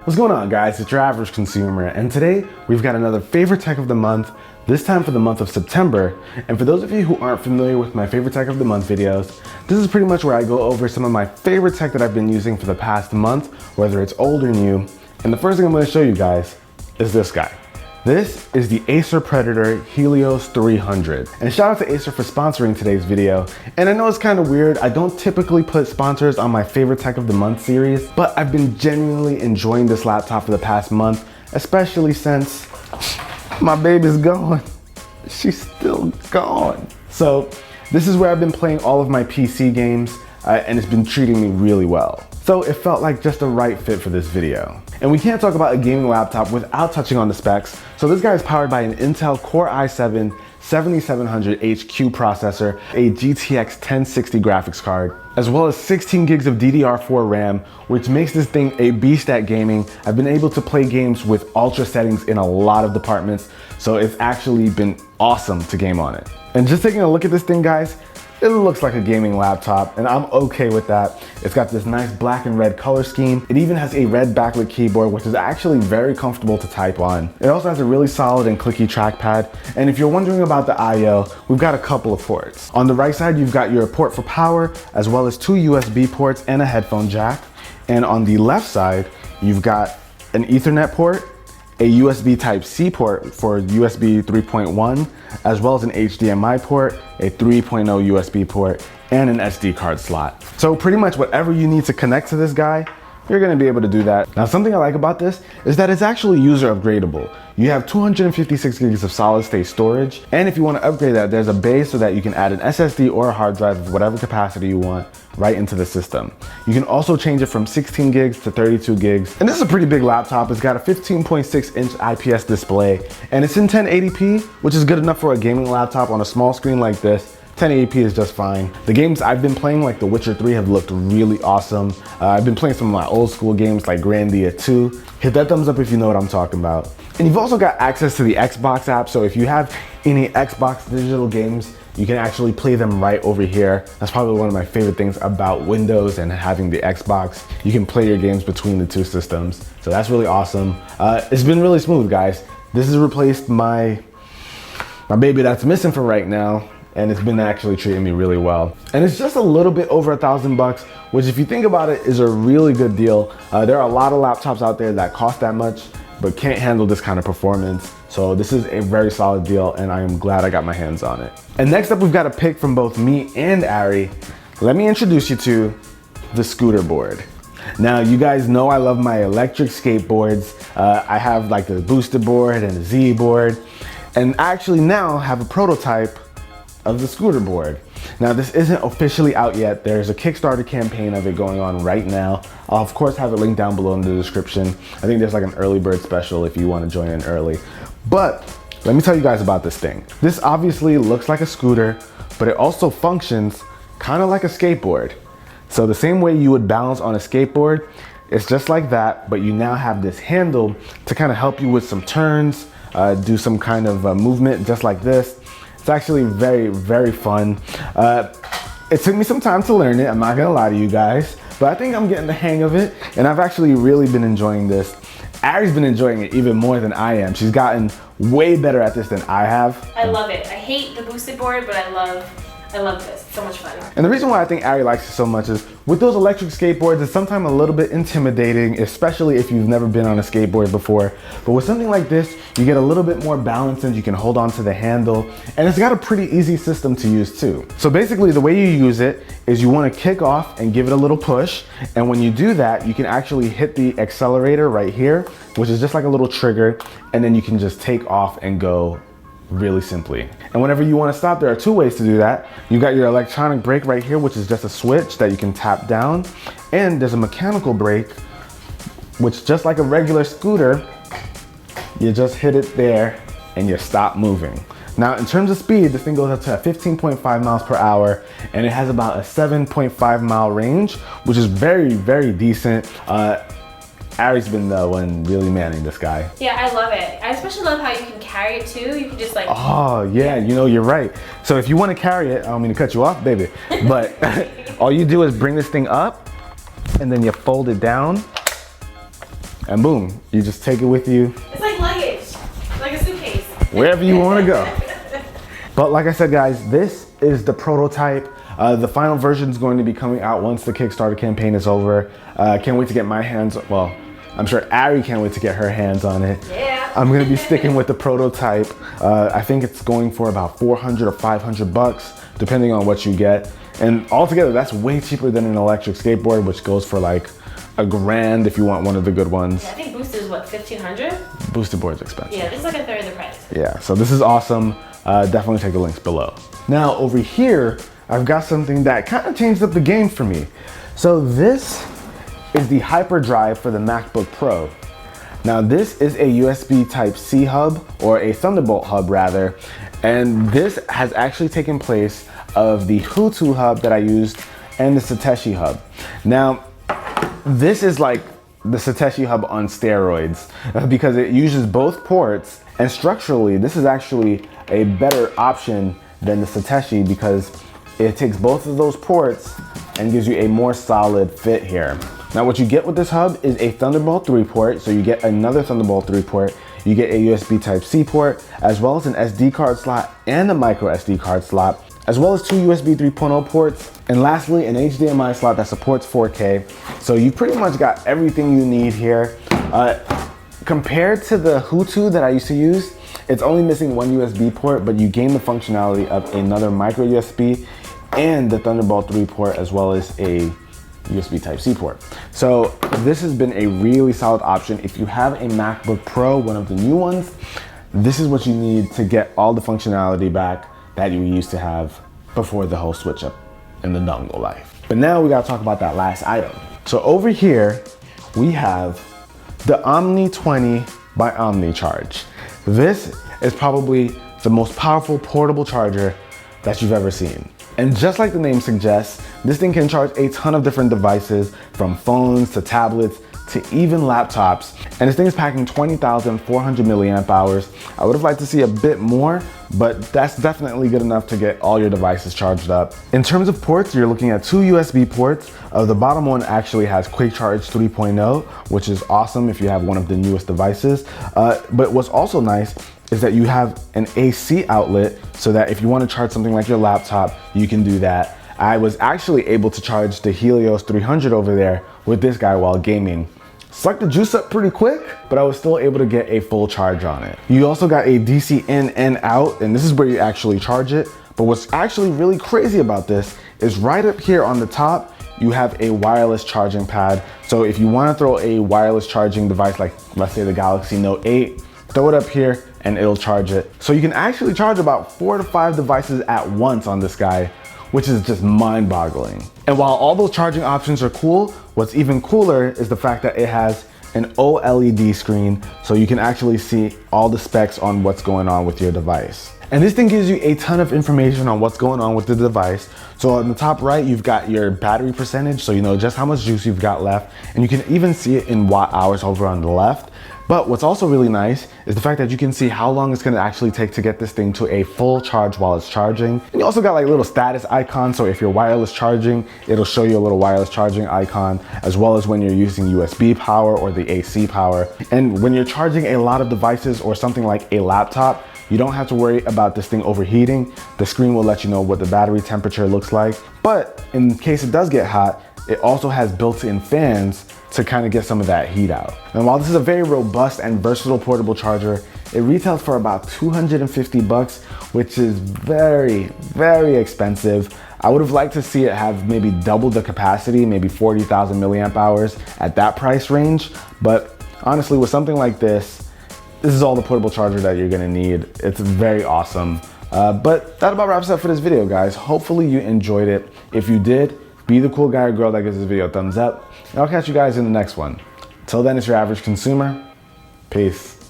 What's going on, guys? It's your average consumer, and today we've got another favorite tech of the month, this time for the month of September. And for those of you who aren't familiar with my favorite tech of the month videos, this is pretty much where I go over some of my favorite tech that I've been using for the past month, whether it's old or new. And the first thing I'm going to show you guys is this guy. This is the Acer Predator Helios 300. And shout out to Acer for sponsoring today's video. And I know it's kind of weird, I don't typically put sponsors on my favorite tech of the month series, but I've been genuinely enjoying this laptop for the past month, especially since my baby's gone. She's still gone. So this is where I've been playing all of my PC games, and it's been treating me really well. So it felt like just the right fit for this video. And we can't talk about a gaming laptop without touching on the specs. So this guy is powered by an Intel Core i7 7700HQ processor, a GTX 1060 graphics card, as well as 16 gigs of DDR4 RAM, which makes this thing a beast at gaming. I've been able to play games with ultra settings in a lot of departments, so it's actually been awesome to game on it. And just taking a look at this thing, guys, it looks like a gaming laptop, and I'm okay with that. It's got this nice black and red color scheme. It even has a red backlit keyboard, which is actually very comfortable to type on. It also has a really solid and clicky trackpad. And if you're wondering about the I/O, we've got a couple of ports. On the right side, you've got your port for power, as well as 2 USB ports and a headphone jack. And on the left side, you've got an Ethernet port, a USB Type-C port for USB 3.1, as well as an HDMI port, a 3.0 USB port, and an SD card slot. So pretty much whatever you need to connect to this guy, you're gonna be able to do that. Now, something I like about this is that it's actually user upgradable. You have 256 gigs of solid state storage, and if you want to upgrade that, there's a bay so that you can add an SSD or a hard drive of whatever capacity you want right into the system. You can also change it from 16 gigs to 32 gigs. And this is a pretty big laptop. It's got a 15.6-inch IPS display, and it's in 1080p, which is good enough for a gaming laptop on a small screen like this. 1080p is just fine. The games I've been playing, like The Witcher 3, have looked really awesome. I've been playing some of my old school games like Grandia 2. Hit that thumbs up if you know what I'm talking about. And you've also got access to the Xbox app, so if you have any Xbox digital games, you can actually play them right over here. That's probably one of my favorite things about Windows and having the Xbox. You can play your games between the two systems, so that's really awesome. It's been really smooth, guys. This has replaced my baby that's missing for right now, and it's been actually treating me really well. And it's just a little bit over $1,000, which if you think about it is a really good deal. There are a lot of laptops out there that cost that much, but can't handle this kind of performance. So this is a very solid deal, and I am glad I got my hands on it. And next up, we've got a pick from both me and Ari. Let me introduce you to the scooter board. Now, you guys know I love my electric skateboards. I have like the boosted board and the Z board, and I actually now have a prototype of the scooter board. Now, this isn't officially out yet. There's a Kickstarter campaign of it going on right now. I'll of course have a link down below in the description. I think there's like an early bird special if you want to join in early. But let me tell you guys about this thing. This obviously looks like a scooter, but it also functions kind of like a skateboard. So the same way you would balance on a skateboard, it's just like that, but you now have this handle to kind of help you with some turns, do some kind of movement just like this. It's actually very, very fun. It took me some time to learn it, I'm not gonna lie to you guys, but I think I'm getting the hang of it, and I've actually really been enjoying this. Ari's been enjoying it even more than I am. She's gotten way better at this than I have. I love it. I hate the boosted board, but I love this. It's so much fun. And the reason why I think Ari likes it so much is with those electric skateboards, it's sometimes a little bit intimidating, especially if you've never been on a skateboard before. But with something like this, you get a little bit more balance and you can hold on to the handle. And it's got a pretty easy system to use too. So basically the way you use it is you want to kick off and give it a little push. And when you do that, you can actually hit the accelerator right here, which is just like a little trigger. And then you can just take off and go really simply. And whenever you want to stop, there are 2 ways to do that. You got your electronic brake right here, which is just a switch that you can tap down. And there's a mechanical brake, which just like a regular scooter, you just hit it there and you stop moving. Now, in terms of speed, this thing goes up to 15.5 miles per hour, and it has about a 7.5 mile range, which is very, very decent. Ari's been the one really manning this guy. Yeah, I love it. I especially love how you can carry it too. You can just like... Oh yeah, you know, you're right. So if you want to carry it, I don't mean to cut you off, baby, but all you do is bring this thing up and then you fold it down and boom, you just take it with you. It's like luggage, like a suitcase. Wherever you want to go. But like I said, guys, this is the prototype. The final version is going to be coming out once the Kickstarter campaign is over. Can't wait to get my hands, well, I'm sure Ari can't wait to get her hands on it. Yeah. I'm gonna be sticking with the prototype. I think it's going for about 400 or 500 bucks, depending on what you get. And altogether, that's way cheaper than an electric skateboard, which goes for like $1,000 if you want one of the good ones. Yeah, I think boosted is what, 1,500? Boosted board's expensive. Yeah, this is like a third of the price. Yeah, so this is awesome. Definitely check the links below. Now over here, I've got something that kind of changed up the game for me. So this is the hyperdrive for the MacBook Pro. Now this is a USB Type-C hub, or a Thunderbolt hub rather, and this has actually taken place of the Hutu hub that I used and the Satechi hub. Now this is like the Satechi hub on steroids because it uses both ports, and structurally this is actually a better option than the Satechi because it takes both of those ports and gives you a more solid fit here. Now what you get with this hub is a Thunderbolt 3 port, so you get another Thunderbolt 3 port, you get a USB Type-C port, as well as an SD card slot and a micro SD card slot, as well as 2 USB 3.0 ports, and lastly an HDMI slot that supports 4K. So you pretty much got everything you need here. Compared to the Hutu that I used to use, it's only missing one USB port, but you gain the functionality of another micro USB and the Thunderbolt 3 port, as well as a USB Type-C port. So this has been a really solid option. If you have a MacBook Pro, one of the new ones, this is what you need to get all the functionality back that you used to have before the whole switch up in the dongle life. But now we gotta talk about that last item. So over here, we have the Omni 20 by Omni Charge. This is probably the most powerful portable charger that you've ever seen. And just like the name suggests, this thing can charge a ton of different devices, from phones to tablets to even laptops. And this thing is packing 20,400 milliamp hours. I would have liked to see a bit more, but that's definitely good enough to get all your devices charged up. In terms of ports, you're looking at 2 USB ports. The bottom one actually has Quick Charge 3.0, which is awesome if you have one of the newest devices. But what's also nice is that you have an AC outlet, so that if you want to charge something like your laptop, you can do that. I was actually able to charge the Helios 300 over there with this guy while gaming. Sucked the juice up pretty quick, but I was still able to get a full charge on it. You also got a DC in and out, and this is where you actually charge it. But what's actually really crazy about this is right up here on the top, you have a wireless charging pad. So if you want to throw a wireless charging device, like let's say the Galaxy Note 8, throw it up here and it'll charge it. So you can actually charge about 4 to 5 devices at once on this guy, which is just mind-boggling. And while all those charging options are cool, what's even cooler is the fact that it has an OLED screen, so you can actually see all the specs on what's going on with your device. And this thing gives you a ton of information on what's going on with the device. So on the top right, you've got your battery percentage, so you know just how much juice you've got left, and you can even see it in watt hours over on the left. But what's also really nice is the fact that you can see how long it's gonna actually take to get this thing to a full charge while it's charging. And you also got like little status icons, so if you're wireless charging, it'll show you a little wireless charging icon, as well as when you're using USB power or the AC power. And when you're charging a lot of devices or something like a laptop, you don't have to worry about this thing overheating. The screen will let you know what the battery temperature looks like. But in case it does get hot, it also has built-in fans to kind of get some of that heat out. And while this is a very robust and versatile portable charger, it retails for about 250 bucks, which is very, very expensive. I would have liked to see it have maybe double the capacity, maybe 40,000 milliamp hours at that price range. But honestly, with something like this is all the portable charger that you're gonna need. It's very awesome. But that about wraps up for this video, guys. Hopefully you enjoyed it. If you did, be the cool guy or girl that gives this video a thumbs up. And I'll catch you guys in the next one. Till then, it's your average consumer. Peace.